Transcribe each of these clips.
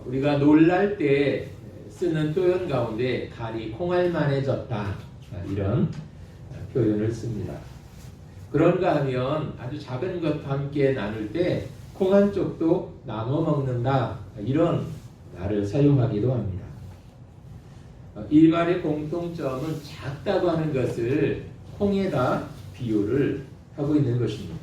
우리가 놀랄 때 쓰는 표현 가운데 갈이 콩알만해졌다 이런 표현을 씁니다. 그런가 하면 아주 작은 것과 함께 나눌 때 콩 한 쪽도 나눠 먹는다 이런 말을 사용하기도 합니다. 이 말의 공통점은 작다고 하는 것을 콩에다 비유를 하고 있는 것입니다.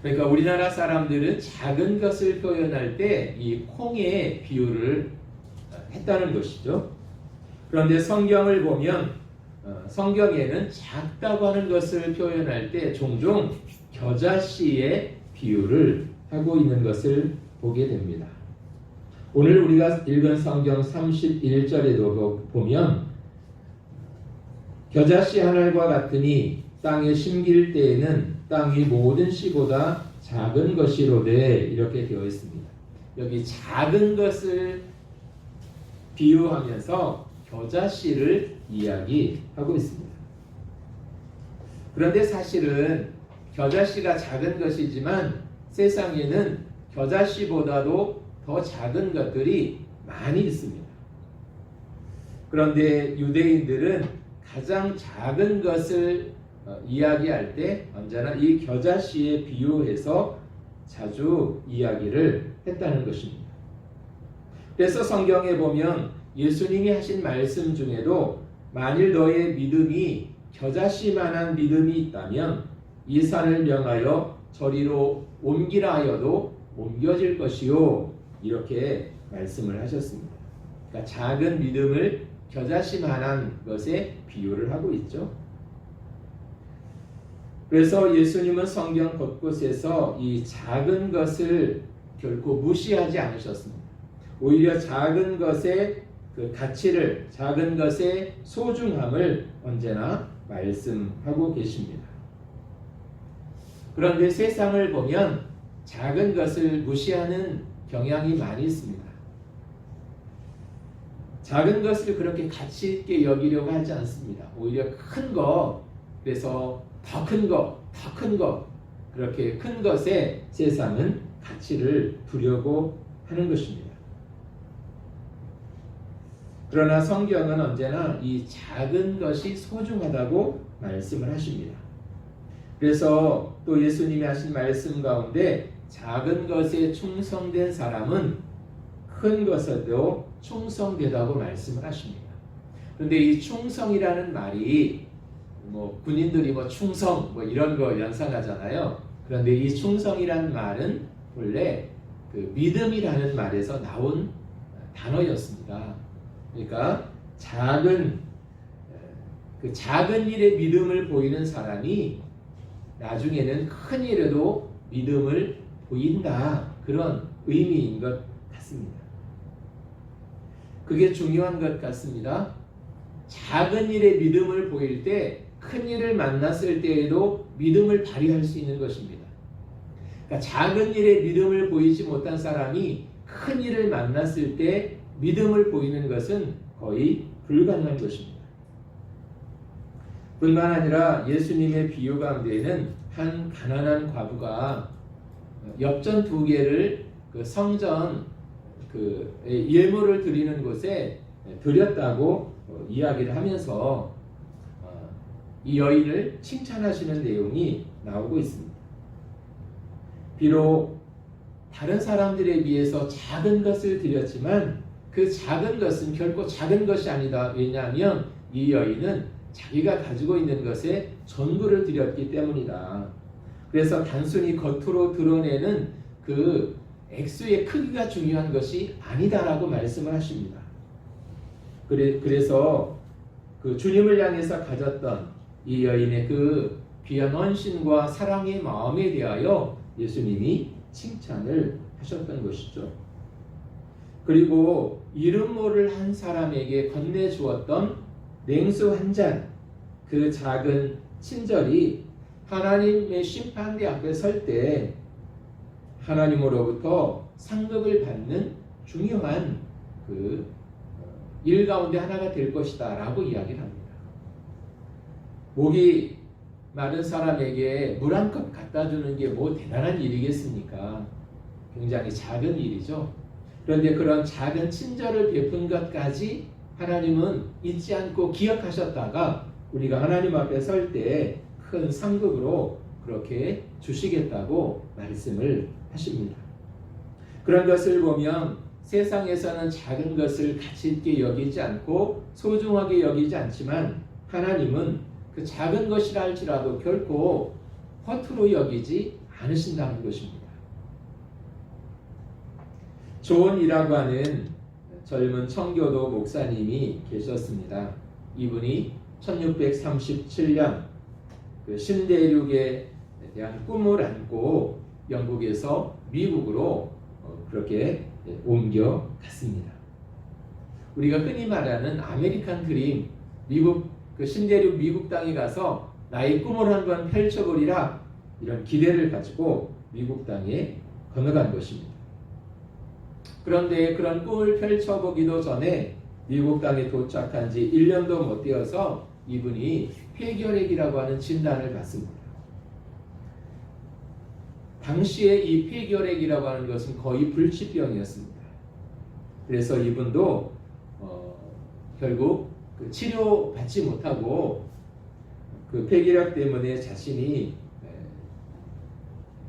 그러니까 우리나라 사람들은 작은 것을 표현할 때 이 콩에 비유를 했다는 것이죠. 그런데 성경을 보면 성경에는 작다고 하는 것을 표현할 때 종종 겨자씨의 비유를 하고 있는 것을 보게 됩니다. 오늘 우리가 읽은 성경 31절에도 보면 겨자씨 한 알과 같으니 땅에 심길 때에는 땅 위 모든 씨보다 작은 것이로되 이렇게 되어 있습니다. 여기 작은 것을 비유하면서 겨자씨를 이야기하고 있습니다. 그런데 사실은 겨자씨가 작은 것이지만 세상에는 겨자씨보다도 더 작은 것들이 많이 있습니다. 그런데 유대인들은 가장 작은 것을 이야기할 때 언제나 이 겨자씨에 비유해서 자주 이야기를 했다는 것입니다. 그래서 성경에 보면 예수님이 하신 말씀 중에도 만일 너의 믿음이 겨자씨만한 믿음이 있다면 이 산을 명하여 저리로 옮기라 하여도 옮겨질 것이요 이렇게 말씀을 하셨습니다. 그러니까 작은 믿음을 겨자씨만한 것에 비유를 하고 있죠. 그래서 예수님은 성경 곳곳에서 이 작은 것을 결코 무시하지 않으셨습니다. 오히려 작은 것의 그 가치를, 작은 것의 소중함을 언제나 말씀하고 계십니다. 그런데 세상을 보면 작은 것을 무시하는 경향이 많이 있습니다. 작은 것을 그렇게 가치 있게 여기려고 하지 않습니다. 오히려 큰 거, 그래서 더 큰 거, 더 큰 거, 그렇게 큰 것에 세상은 가치를 두려고 하는 것입니다. 그러나 성경은 언제나 이 작은 것이 소중하다고 말씀을 하십니다. 그래서 또 예수님이 하신 말씀 가운데 작은 것에 충성된 사람은 큰 것에도 충성되다고 말씀을 하십니다. 그런데 이 충성이라는 말이 군인들이 충성 이런 거 연상하잖아요. 그런데 이 충성이라는 말은 원래 그 믿음이라는 말에서 나온 단어였습니다. 그러니까 작은 일에 믿음을 보이는 사람이 나중에는 큰 일에도 믿음을 보인다. 그런 의미인 것 같습니다. 그게 중요한 것 같습니다. 작은 일에 믿음을 보일 때 큰 일을 만났을 때에도 믿음을 발휘할 수 있는 것입니다. 그러니까 작은 일에 믿음을 보이지 못한 사람이 큰 일을 만났을 때 믿음을 보이는 것은 거의 불가능한 것입니다. 뿐만 아니라 예수님의 비유 가운데에는 한 가난한 과부가 엽전 2개를 그 성전 예물을 드리는 곳에 드렸다고 이야기를 하면서 이 여인을 칭찬하시는 내용이 나오고 있습니다. 비록 다른 사람들에 비해서 작은 것을 드렸지만 그 작은 것은 결코 작은 것이 아니다. 왜냐하면 이 여인은 자기가 가지고 있는 것에 전부를 드렸기 때문이다. 그래서 단순히 겉으로 드러내는 그 액수의 크기가 중요한 것이 아니다라고 말씀을 하십니다. 그래서 그 주님을 향해서 가졌던 이 여인의 그 귀한 헌신과 사랑의 마음에 대하여 예수님이 칭찬을 하셨던 것이죠. 그리고 이름 모를 한 사람에게 건네주었던 냉수 한 잔, 그 작은 친절이 하나님의 심판대 앞에 설 때 하나님으로부터 상급을 받는 중요한 그 일 가운데 하나가 될 것이다 라고 이야기를 합니다. 목이 마른 사람에게 물 한 컵 갖다 주는 게 뭐 대단한 일이겠습니까? 굉장히 작은 일이죠. 그런데 그런 작은 친절을 베푼 것까지 하나님은 잊지 않고 기억하셨다가 우리가 하나님 앞에 설 때 큰 상급으로 그렇게 주시겠다고 말씀을 하십니다. 그런 것을 보면 세상에서는 작은 것을 가치 있게 여기지 않고 소중하게 여기지 않지만 하나님은 그 작은 것이라 할지라도 결코 허투루 여기지 않으신다는 것입니다. 존이라고 하는 젊은 청교도 목사님이 계셨습니다. 이분이 1637년 그 신대륙에 대한 꿈을 안고 영국에서 미국으로 그렇게 옮겨갔습니다. 우리가 흔히 말하는 아메리칸 드림, 미국 그 신대륙 미국 땅에 가서 나의 꿈을 한번 펼쳐보리라 이런 기대를 가지고 미국 땅에 건너간 것입니다. 그런데 그런 꿈을 펼쳐보기도 전에 미국 땅에 도착한 지 1년도 못 되어서 이분이 폐결핵이라고 하는 진단을 받습니다. 당시에 이 폐결핵이라고 하는 것은 거의 불치병이었습니다. 그래서 이분도 결국 그 치료받지 못하고 그 폐결핵 때문에 자신이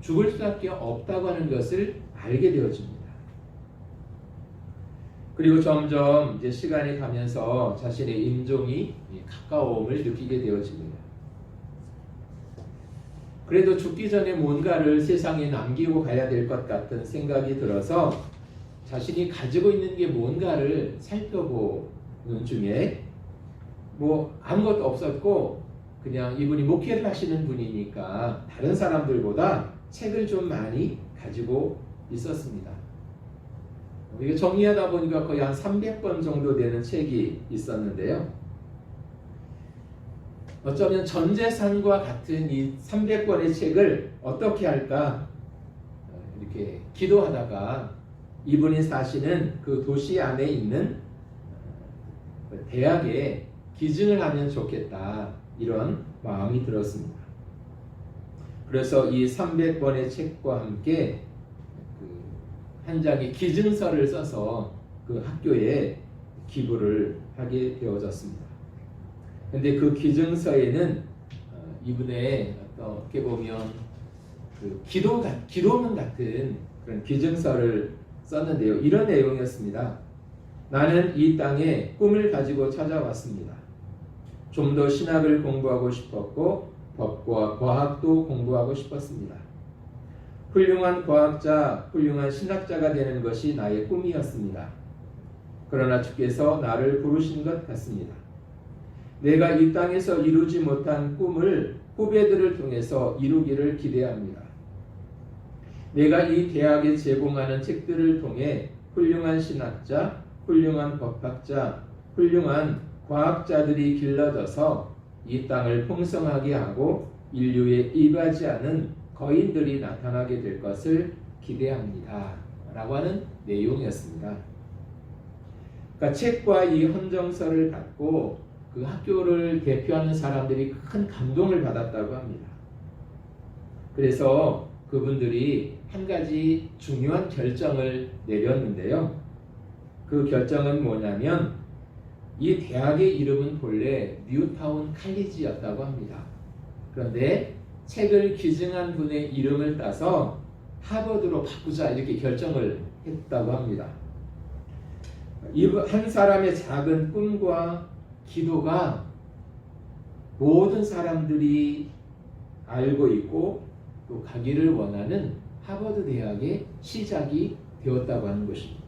죽을 수밖에 없다고 하는 것을 알게 되어집니다. 그리고 점점 이제 시간이 가면서 자신의 임종이 가까움을 느끼게 되어집니다. 그래도 죽기 전에 뭔가를 세상에 남기고 가야 될 것 같은 생각이 들어서 자신이 가지고 있는 게 뭔가를 살펴보는 중에 뭐 아무것도 없었고 그냥 이분이 목회를 하시는 분이니까 다른 사람들보다 책을 좀 많이 가지고 있었습니다. 이게 정리하다 보니까 거의 한 300권 정도 되는 책이 있었는데요. 어쩌면 전 재산과 같은 이 300권의 책을 어떻게 할까 이렇게 기도하다가 이분이 사시는 그 도시 안에 있는 대학에 기증을 하면 좋겠다 이런 마음이 들었습니다. 그래서 이 300권의 책과 함께 한 장의 기증서를 써서 그 학교에 기부를 하게 되어졌습니다. 그런데 그 기증서에는 이분의 어떻게 보면 그 기도문 같은 그런 기증서를 썼는데요. 이런 내용이었습니다. 나는 이 땅에 꿈을 가지고 찾아왔습니다. 좀 더 신학을 공부하고 싶었고 법과 과학도 공부하고 싶었습니다. 훌륭한 과학자, 훌륭한 신학자가 되는 것이 나의 꿈이었습니다. 그러나 주께서 나를 부르신 것 같습니다. 내가 이 땅에서 이루지 못한 꿈을 후배들을 통해서 이루기를 기대합니다. 내가 이 대학에 제공하는 책들을 통해 훌륭한 신학자, 훌륭한 법학자, 훌륭한 과학자들이 길러져서 이 땅을 풍성하게 하고 인류에 이바지하는 거인들이 나타나게 될 것을 기대합니다. 라고 하는 내용이었습니다. 그러니까 책과 이 헌정서를 갖고 그 학교를 대표하는 사람들이 큰 감동을 받았다고 합니다. 그래서 그분들이 한 가지 중요한 결정을 내렸는데요. 그 결정은 뭐냐면 이 대학의 이름은 본래 뉴타운 칼리지였다고 합니다. 그런데 책을 기증한 분의 이름을 따서 하버드로 바꾸자 이렇게 결정을 했다고 합니다. 한 사람의 작은 꿈과 기도가 모든 사람들이 알고 있고 또 가기를 원하는 하버드 대학의 시작이 되었다고 하는 것입니다.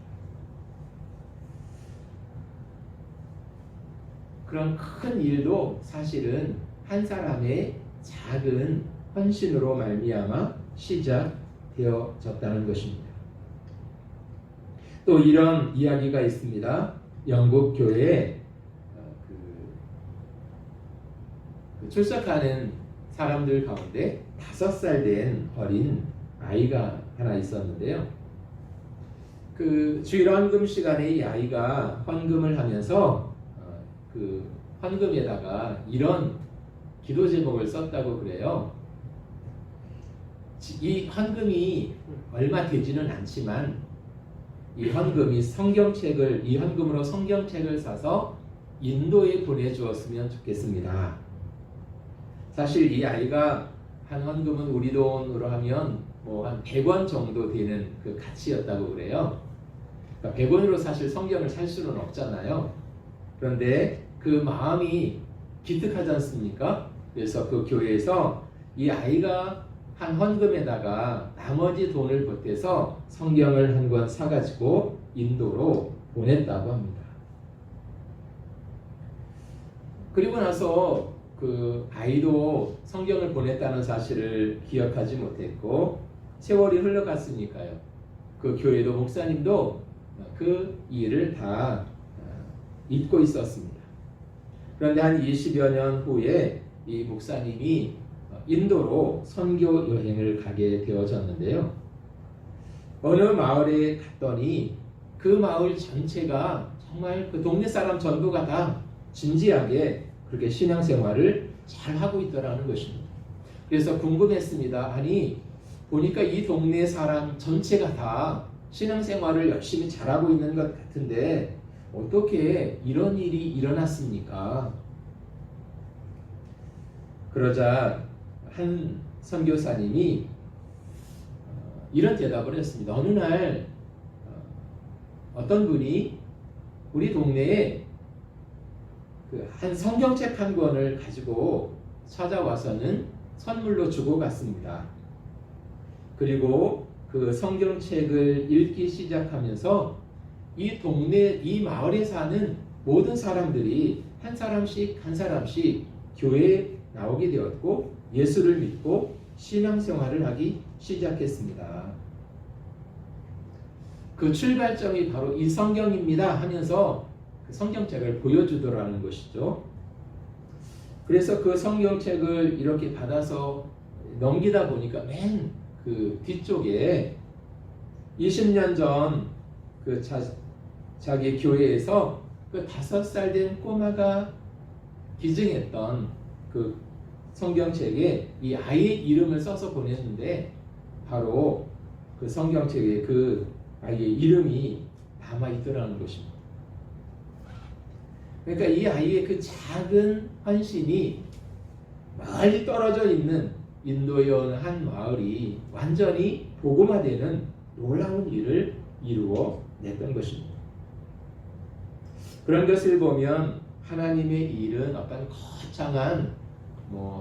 그런 큰 일도 사실은 한 사람의 작은 헌신으로 말미암아 시작되어졌다는 것입니다. 또 이런 이야기가 있습니다. 영국 교회에 출석하는 사람들 가운데 5살 된 어린 아이가 하나 있었는데요. 그 주일 헌금 시간에 이 아이가 헌금을 하면서 그 헌금에다가 이런 기도 제목을 썼다고 그래요. 이 헌금이 얼마 되지는 않지만 이 헌금이 이 헌금으로 성경책을 사서 인도에 보내주었으면 좋겠습니다. 사실 이 아이가 한 헌금은 우리 돈으로 하면 뭐 한 100원 정도 되는 그 가치였다고 그래요. 그러니까 100원으로 사실 성경을 살 수는 없잖아요. 그런데 그 마음이 기특하지 않습니까? 그래서 그 교회에서 이 아이가 한 헌금에다가 나머지 돈을 보태서 성경을 한 권 사가지고 인도로 보냈다고 합니다. 그리고 나서 그 아이도 성경을 보냈다는 사실을 기억하지 못했고 세월이 흘러갔으니까요. 그 교회도 목사님도 그 일을 다 잊고 있었습니다. 그런데 한 20여 년 후에 이 목사님이 인도로 선교 여행을 가게 되어졌는데요. 어느 마을에 갔더니 그 마을 전체가 정말 그 동네 사람 전부가 다 진지하게 그렇게 신앙생활을 잘 하고 있더라는 것입니다. 그래서 궁금했습니다. 아니 보니까 이 동네 사람 전체가 다 신앙생활을 열심히 잘하고 있는 것 같은데 어떻게 이런 일이 일어났습니까? 그러자 한 선교사님이 이런 대답을 했습니다. 어느 날 어떤 분이 우리 동네에 한 성경책 한 권을 가지고 찾아와서는 선물로 주고 갔습니다. 그리고 그 성경책을 읽기 시작하면서 이 동네, 이 마을에 사는 모든 사람들이 한 사람씩 교회에 나오게 되었고 예수를 믿고 신앙생활을 하기 시작했습니다. 그 출발점이 바로 이 성경입니다 하면서 그 성경책을 보여주더라는 것이죠. 그래서 그 성경책을 이렇게 받아서 넘기다 보니까 맨 그 뒤쪽에 20년 전 그 자기 교회에서 그 5살 된 꼬마가 기증했던 그 성경책에 이 아이의 이름을 써서 보냈는데 바로 그 성경책에 그 아이의 이름이 남아있더라는 것입니다. 그러니까 이 아이의 그 작은 헌신이 멀리 떨어져 있는 인도의 어느 한 마을이 완전히 복음화되는 놀라운 일을 이루어냈던 것입니다. 그런 것을 보면 하나님의 일은 어떤 거창한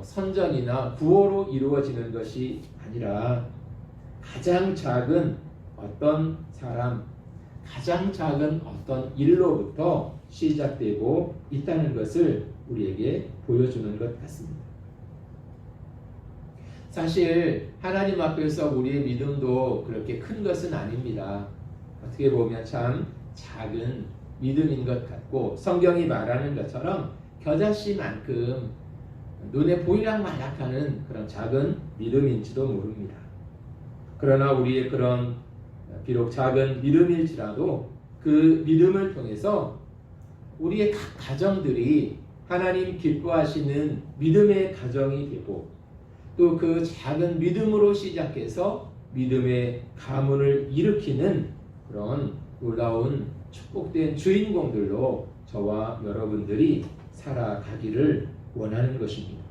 선전이나 구호로 이루어지는 것이 아니라 가장 작은 어떤 사람, 가장 작은 어떤 일로부터 시작되고 있다는 것을 우리에게 보여주는 것 같습니다. 사실 하나님 앞에서 우리의 믿음도 그렇게 큰 것은 아닙니다. 어떻게 보면 참 작은 믿음인 것 같고 성경이 말하는 것처럼 겨자씨만큼 눈에 보이락말락하는 그런 작은 믿음인지도 모릅니다. 그러나 우리의 그런 비록 작은 믿음일지라도 그 믿음을 통해서 우리의 각 가정들이 하나님 기뻐하시는 믿음의 가정이 되고 또 그 작은 믿음으로 시작해서 믿음의 가문을 일으키는 그런 놀라운 축복된 주인공들로 저와 여러분들이 살아가기를 원하는 것입니다.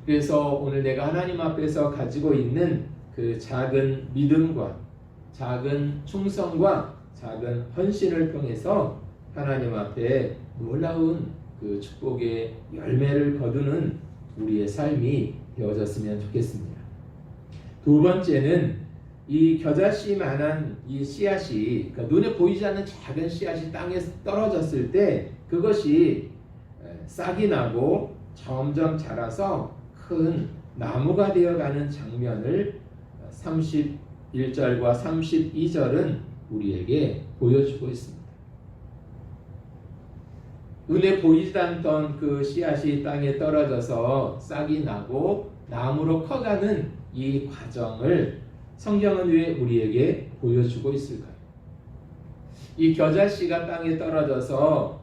그래서 오늘 내가 하나님 앞에서 가지고 있는 그 작은 믿음과 작은 충성과 작은 헌신을 통해서 하나님 앞에 놀라운 그 축복의 열매를 거두는 우리의 삶이 되어졌으면 좋겠습니다. 두 번째는 이 겨자씨만한 이 씨앗이 그러니까 눈에 보이지 않는 작은 씨앗이 땅에 떨어졌을 때 그것이 싹이 나고 점점 자라서 큰 나무가 되어가는 장면을 31절과 32절은 우리에게 보여주고 있습니다. 눈에 보이지 않던 그 씨앗이 땅에 떨어져서 싹이 나고 나무로 커가는 이 과정을 성경은 왜 우리에게 보여주고 있을까요? 이 겨자씨가 땅에 떨어져서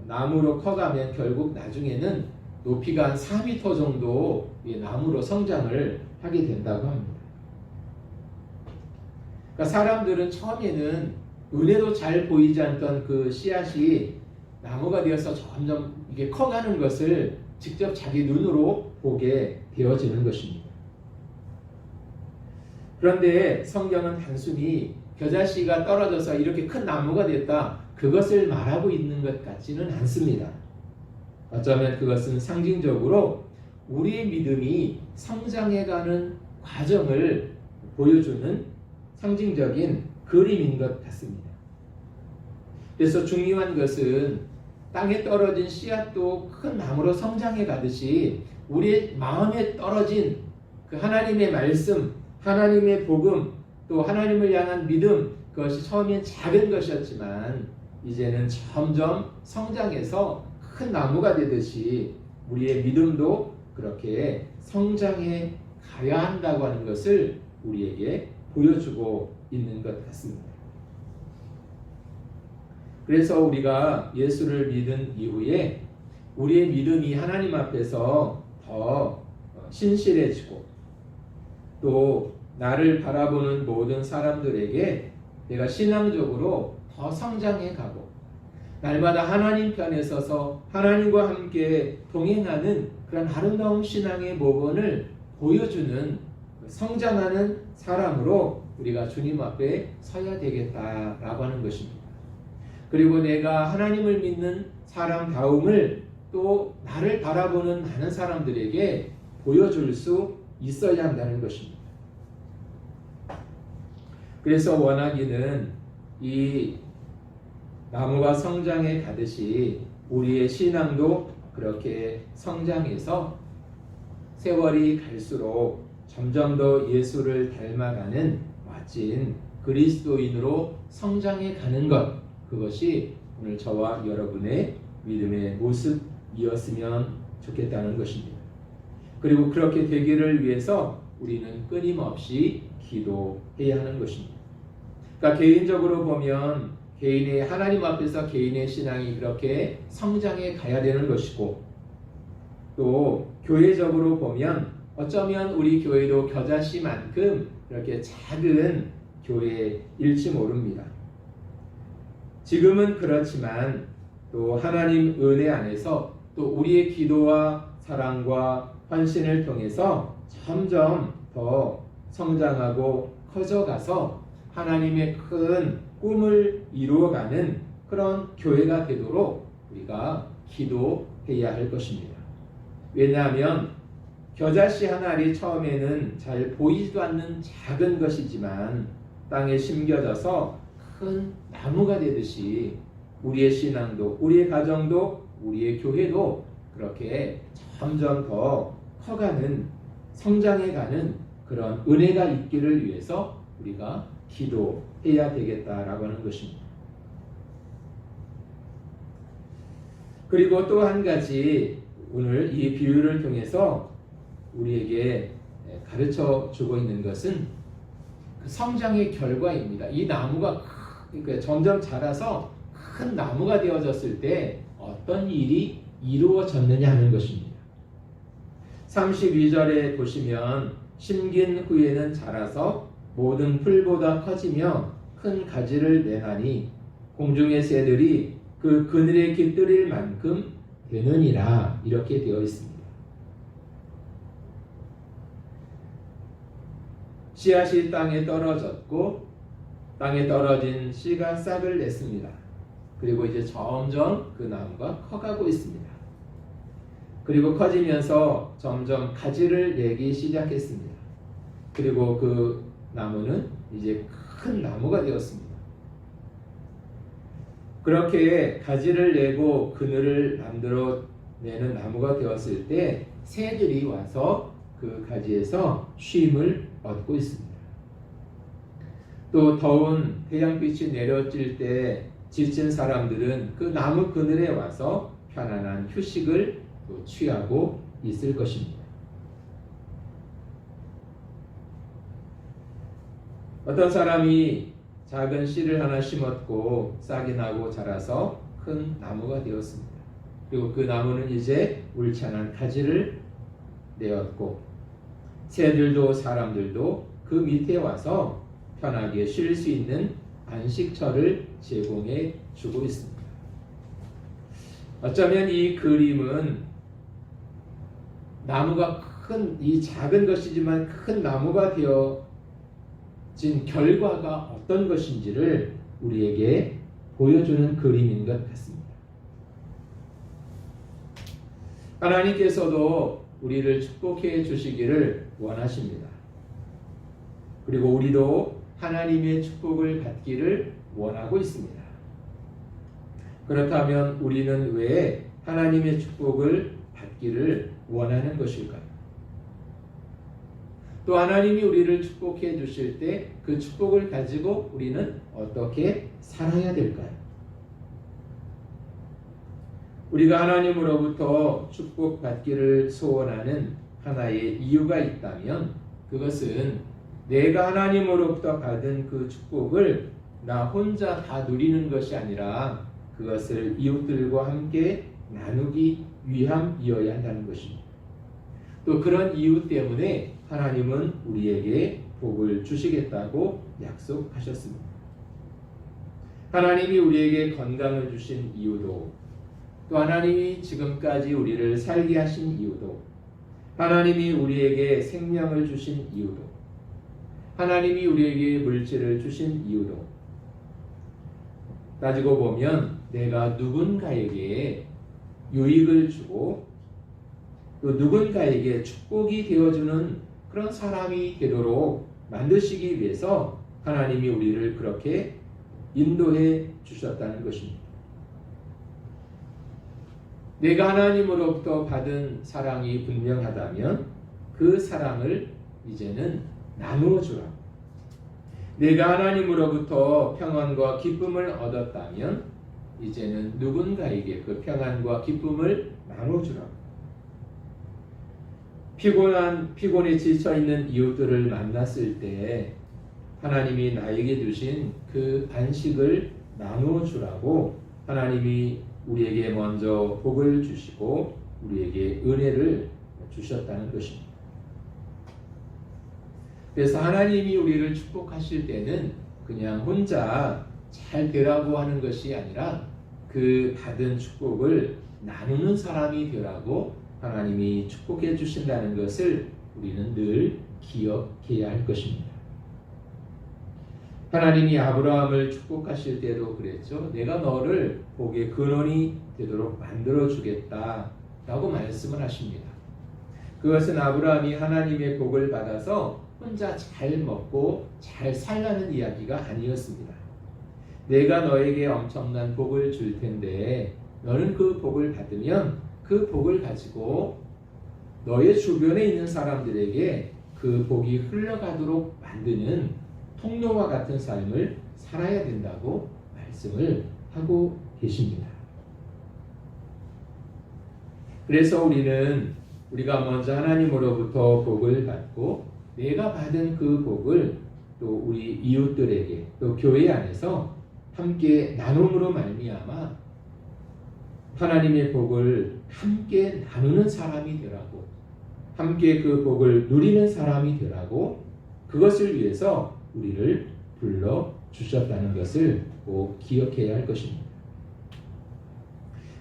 나무로 커가면 결국 나중에는 높이가 한 4m 정도 나무로 성장을 하게 된다고 합니다. 그러니까 사람들은 처음에는 은혜도 잘 보이지 않던 그 씨앗이 나무가 되어서 점점 이게 커가는 것을 직접 자기 눈으로 보게 되어지는 것입니다. 그런데 성경은 단순히 겨자씨가 떨어져서 이렇게 큰 나무가 됐다, 그것을 말하고 있는 것 같지는 않습니다. 어쩌면 그것은 상징적으로 우리의 믿음이 성장해가는 과정을 보여주는 상징적인 그림인 것 같습니다. 그래서 중요한 것은 땅에 떨어진 씨앗도 큰 나무로 성장해 가듯이 우리의 마음에 떨어진 그 하나님의 말씀, 하나님의 복음, 또 하나님을 향한 믿음, 그것이 처음엔 작은 것이었지만 이제는 점점 성장해서 큰 나무가 되듯이 우리의 믿음도 그렇게 성장해 가야 한다고 하는 것을 우리에게 보여주고 있는 것 같습니다. 그래서 우리가 예수를 믿은 이후에 우리의 믿음이 하나님 앞에서 더 신실해지고 또 나를 바라보는 모든 사람들에게 내가 신앙적으로 더 성장해 가고 날마다 하나님 편에 서서 하나님과 함께 동행하는 그런 아름다운 신앙의 모범을 보여주는 성장하는 사람으로 우리가 주님 앞에 서야 되겠다라고 하는 것입니다. 그리고 내가 하나님을 믿는 사람다움을 또 나를 바라보는 많은 사람들에게 보여줄 수 있어야 한다는 것입니다. 그래서 원하기는 이 나무가 성장해 가듯이 우리의 신앙도 그렇게 성장해서 세월이 갈수록 점점 더 예수를 닮아가는 멋진 그리스도인으로 성장해 가는 것, 그것이 오늘 저와 여러분의 믿음의 모습이었으면 좋겠다는 것입니다. 그리고 그렇게 되기를 위해서 우리는 끊임없이 기도해야 하는 것입니다. 그러니까 개인적으로 보면 개인의 하나님 앞에서 개인의 신앙이 그렇게 성장해 가야 되는 것이고, 또 교회적으로 보면 어쩌면 우리 교회도 겨자씨만큼 그렇게 작은 교회일지 모릅니다. 지금은 그렇지만 또 하나님 은혜 안에서 또 우리의 기도와 사랑과 헌신을 통해서 점점 더 성장하고 커져가서 하나님의 큰 꿈을 이루어가는 그런 교회가 되도록 우리가 기도해야 할 것입니다. 왜냐하면 겨자씨 한 알이 처음에는 잘 보이지도 않는 작은 것이지만 땅에 심겨져서 큰 나무가 되듯이 우리의 신앙도, 우리의 가정도, 우리의 교회도 그렇게 점점 더 커가는, 성장해가는 그런 은혜가 있기를 위해서 우리가 기도해야 되겠다라고 하는 것입니다. 그리고 또 한 가지 오늘 이 비유를 통해서 우리에게 가르쳐 주고 있는 것은 그 성장의 결과입니다. 이 나무가 그러니까 점점 자라서 큰 나무가 되어졌을 때 어떤 일이 이루어졌느냐 하는 것입니다. 32절에 보시면 심긴 후에는 자라서 모든 풀보다 커지며 큰 가지를 내나니 공중의 새들이 그 그늘에 깃들일 만큼 되느니라, 이렇게 되어 있습니다. 씨앗이 땅에 떨어졌고 땅에 떨어진 씨가 싹을 냈습니다. 그리고 이제 점점 그 나무가 커가고 있습니다. 그리고 커지면서 점점 가지를 내기 시작했습니다. 그리고 그 나무는 이제 큰 나무가 되었습니다. 그렇게 가지를 내고 그늘을 만들어 내는 나무가 되었을 때 새들이 와서 그 가지에서 쉼을 얻고 있습니다. 또 더운 태양빛이 내려질 때 지친 사람들은 그 나무 그늘에 와서 편안한 휴식을 또 취하고 있을 것입니다. 어떤 사람이 작은 씨를 하나 심었고 싹이 나고 자라서 큰 나무가 되었습니다. 그리고 그 나무는 이제 울창한 가지를 내었고 새들도 사람들도 그 밑에 와서 편하게 쉴 수 있는 안식처를 제공해 주고 있습니다. 어쩌면 이 그림은 나무가 큰, 이 작은 것이지만 큰 나무가 되어진 결과가 어떤 것인지를 우리에게 보여주는 그림인 것 같습니다. 하나님께서도 우리를 축복해 주시기를 원하십니다. 그리고 우리도 하나님의 축복을 받기를 원하고 있습니다. 그렇다면 우리는 왜 하나님의 축복을 받기를 원하는 것일까요? 또 하나님이 우리를 축복해 주실 때 그 축복을 가지고 우리는 어떻게 살아야 될까요? 우리가 하나님으로부터 축복받기를 소원하는 하나의 이유가 있다면 그것은 내가 하나님으로부터 받은 그 축복을 나 혼자 다 누리는 것이 아니라 그것을 이웃들과 함께 나누기 위함이어야 한다는 것입니다. 또 그런 이유 때문에 하나님은 우리에게 복을 주시겠다고 약속하셨습니다. 하나님이 우리에게 건강을 주신 이유도, 또 하나님이 지금까지 우리를 살게 하신 이유도, 하나님이 우리에게 생명을 주신 이유도, 하나님이 우리에게 물질을 주신 이유도, 따지고 보면 내가 누군가에게 유익을 주고 또 누군가에게 축복이 되어주는 그런 사람이 되도록 만드시기 위해서 하나님이 우리를 그렇게 인도해 주셨다는 것입니다. 내가 하나님으로부터 받은 사랑이 분명하다면 그 사랑을 이제는 나누어 주라. 내가 하나님으로부터 평안과 기쁨을 얻었다면 이제는 누군가에게 그 평안과 기쁨을 나누어 주라. 피곤에 지쳐있는 이웃들을 만났을 때 하나님이 나에게 주신 그 안식을 나누어 주라고 하나님이 우리에게 먼저 복을 주시고 우리에게 은혜를 주셨다는 것입니다. 그래서 하나님이 우리를 축복하실 때는 그냥 혼자 잘 되라고 하는 것이 아니라 그 받은 축복을 나누는 사람이 되라고 하나님이 축복해 주신다는 것을 우리는 늘 기억해야 할 것입니다. 하나님이 아브라함을 축복하실 때도 그랬죠. 내가 너를 복의 근원이 되도록 만들어 주겠다 라고 말씀을 하십니다. 그것은 아브라함이 하나님의 복을 받아서 혼자 잘 먹고 잘 살라는 이야기가 아니었습니다. 내가 너에게 엄청난 복을 줄 텐데 너는 그 복을 받으면 그 복을 가지고 너의 주변에 있는 사람들에게 그 복이 흘러가도록 만드는 통로와 같은 삶을 살아야 된다고 말씀을 하고 계십니다. 그래서 우리가 먼저 하나님으로부터 복을 받고 내가 받은 그 복을 또 우리 이웃들에게 또 교회 안에서 함께 나눔으로 말미암아 하나님의 복을 함께 나누는 사람이 되라고, 함께 그 복을 누리는 사람이 되라고 그것을 위해서 우리를 불러 주셨다는 것을 꼭 기억해야 할 것입니다.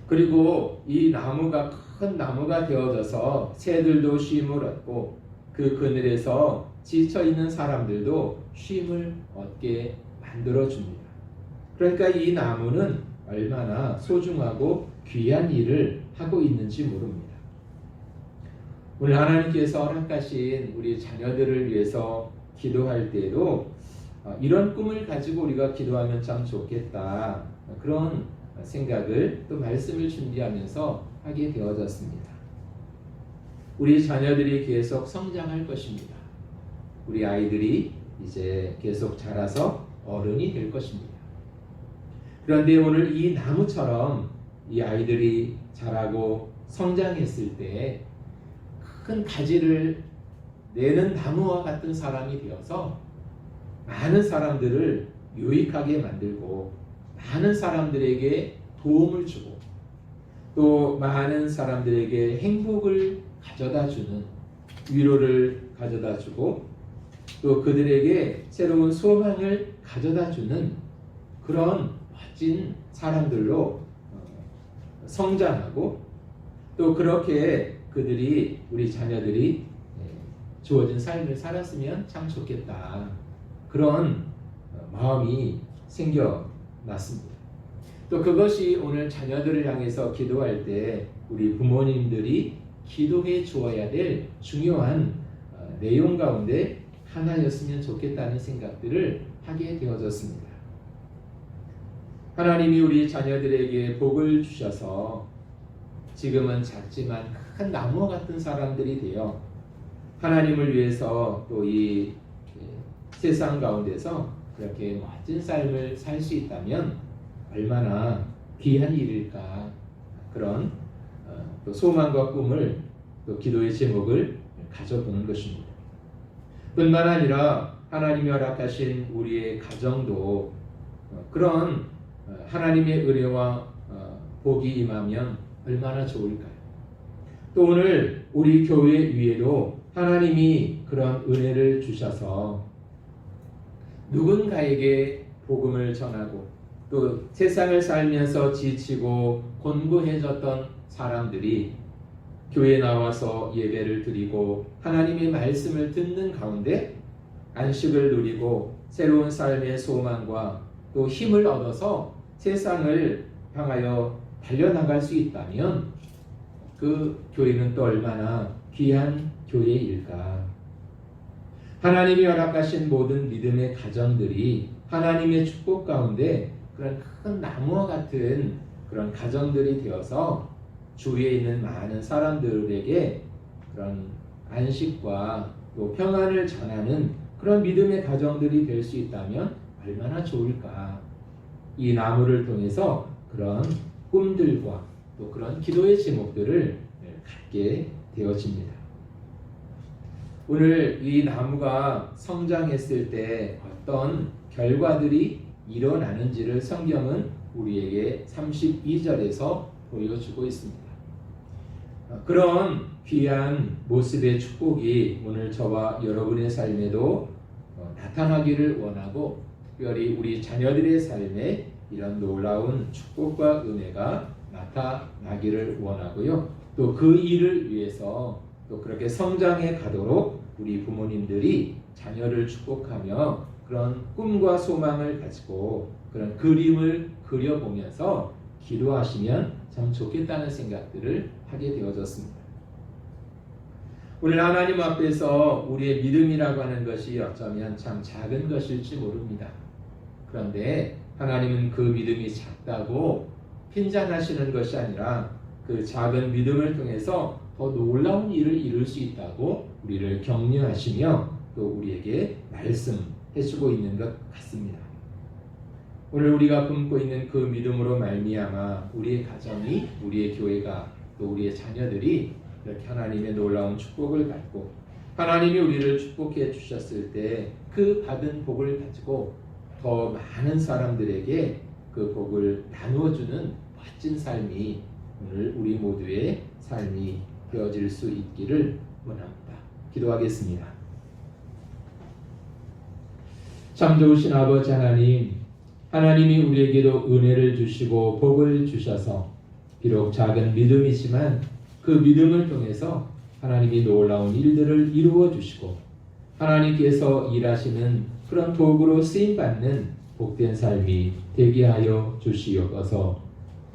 그리고 이 나무가 큰 나무가 되어져서 새들도 쉼을 얻고 그 그늘에서 지쳐 있는 사람들도 쉼을 얻게 만들어 줍니다. 그러니까 이 나무는 얼마나 소중하고 귀한 일을 하고 있는지 모릅니다. 오늘 하나님께서 허락하신 우리 자녀들을 위해서 기도할 때에도 이런 꿈을 가지고 우리가 기도하면 참 좋겠다, 그런 생각을 또 말씀을 준비하면서 하게 되어졌습니다. 우리 자녀들이 계속 성장할 것입니다. 우리 아이들이 이제 계속 자라서 어른이 될 것입니다. 그런데 오늘 이 나무처럼 이 아이들이 자라고 성장했을 때 큰 가지를 내는 나무와 같은 사람이 되어서 많은 사람들을 유익하게 만들고 많은 사람들에게 도움을 주고 또 많은 사람들에게 행복을 가져다 주는, 위로를 가져다 주고 또 그들에게 새로운 소망을 가져다주는 그런 멋진 사람들로 성장하고 또 그렇게 그들이 우리 자녀들이 주어진 삶을 살았으면 참 좋겠다. 그런 마음이 생겨났습니다. 또 그것이 오늘 자녀들을 향해서 기도할 때 우리 부모님들이 기도해 주어야 될 중요한 내용 가운데 하나였으면 좋겠다는 생각들을 하게 되어졌습니다. 하나님이 우리 자녀들에게 복을 주셔서 지금은 작지만 큰 나무와 같은 사람들이 되어 하나님을 위해서 또 이 세상 가운데서 그렇게 멋진 삶을 살 수 있다면 얼마나 귀한 일일까. 그런 또 소망과 꿈을 또 기도의 제목을 가져보는 것입니다. 뿐만 아니라 하나님이 허락하신 우리의 가정도 그런 하나님의 은혜와 복이 임하면 얼마나 좋을까요? 또 오늘 우리 교회 위에도 하나님이 그런 은혜를 주셔서 누군가에게 복음을 전하고 또 세상을 살면서 지치고 곤고해졌던 사람들이 교회에 나와서 예배를 드리고 하나님의 말씀을 듣는 가운데 안식을 누리고 새로운 삶의 소망과 또 힘을 얻어서 세상을 향하여 달려나갈 수 있다면 그 교회는 또 얼마나 귀한 교회일까. 하나님이 허락하신 모든 믿음의 가정들이 하나님의 축복 가운데 그런 큰 나무와 같은 그런 가정들이 되어서 주위에 있는 많은 사람들에게 그런 안식과 또 평안을 전하는 그런 믿음의 가정들이 될 수 있다면 얼마나 좋을까. 이 나무를 통해서 그런 꿈들과 또 그런 기도의 제목들을 갖게 되어집니다. 오늘 이 나무가 성장했을 때 어떤 결과들이 일어나는지를 성경은 우리에게 32절에서 보여주고 있습니다. 그런 귀한 모습의 축복이 오늘 저와 여러분의 삶에도 나타나기를 원하고 특별히 우리 자녀들의 삶에 이런 놀라운 축복과 은혜가 나타나기를 원하고요. 또 그 일을 위해서 또 그렇게 성장해 가도록 우리 부모님들이 자녀를 축복하며 그런 꿈과 소망을 가지고 그런 그림을 그려보면서 기도하시면 참 좋겠다는 생각들을 하게 되어졌습니다. 오늘 하나님 앞에서 우리의 믿음이라고 하는 것이 어쩌면 참 작은 것일지 모릅니다. 그런데 하나님은 그 믿음이 작다고 핀잔하시는 것이 아니라 그 작은 믿음을 통해서 더 놀라운 일을 이룰 수 있다고 우리를 격려하시며 또 우리에게 말씀해주고 있는 것 같습니다. 오늘 우리가 품고 있는 그 믿음으로 말미암아 우리의 가정이, 우리의 교회가, 또 우리의 자녀들이 이렇게 하나님의 놀라운 축복을 받고 하나님이 우리를 축복해 주셨을 때 그 받은 복을 가지고 더 많은 사람들에게 그 복을 나누어주는 멋진 삶이 오늘 우리 모두의 삶이 되어질 수 있기를 원합니다. 기도하겠습니다. 참 좋으신 아버지 하나님, 하나님이 우리에게도 은혜를 주시고 복을 주셔서 비록 작은 믿음이지만 그 믿음을 통해서 하나님이 놀라운 일들을 이루어 주시고 하나님께서 일하시는 그런 도구로 쓰임받는 복된 삶이 되게 하여 주시옵소서.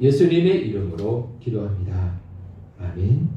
예수님의 이름으로 기도합니다. 아멘.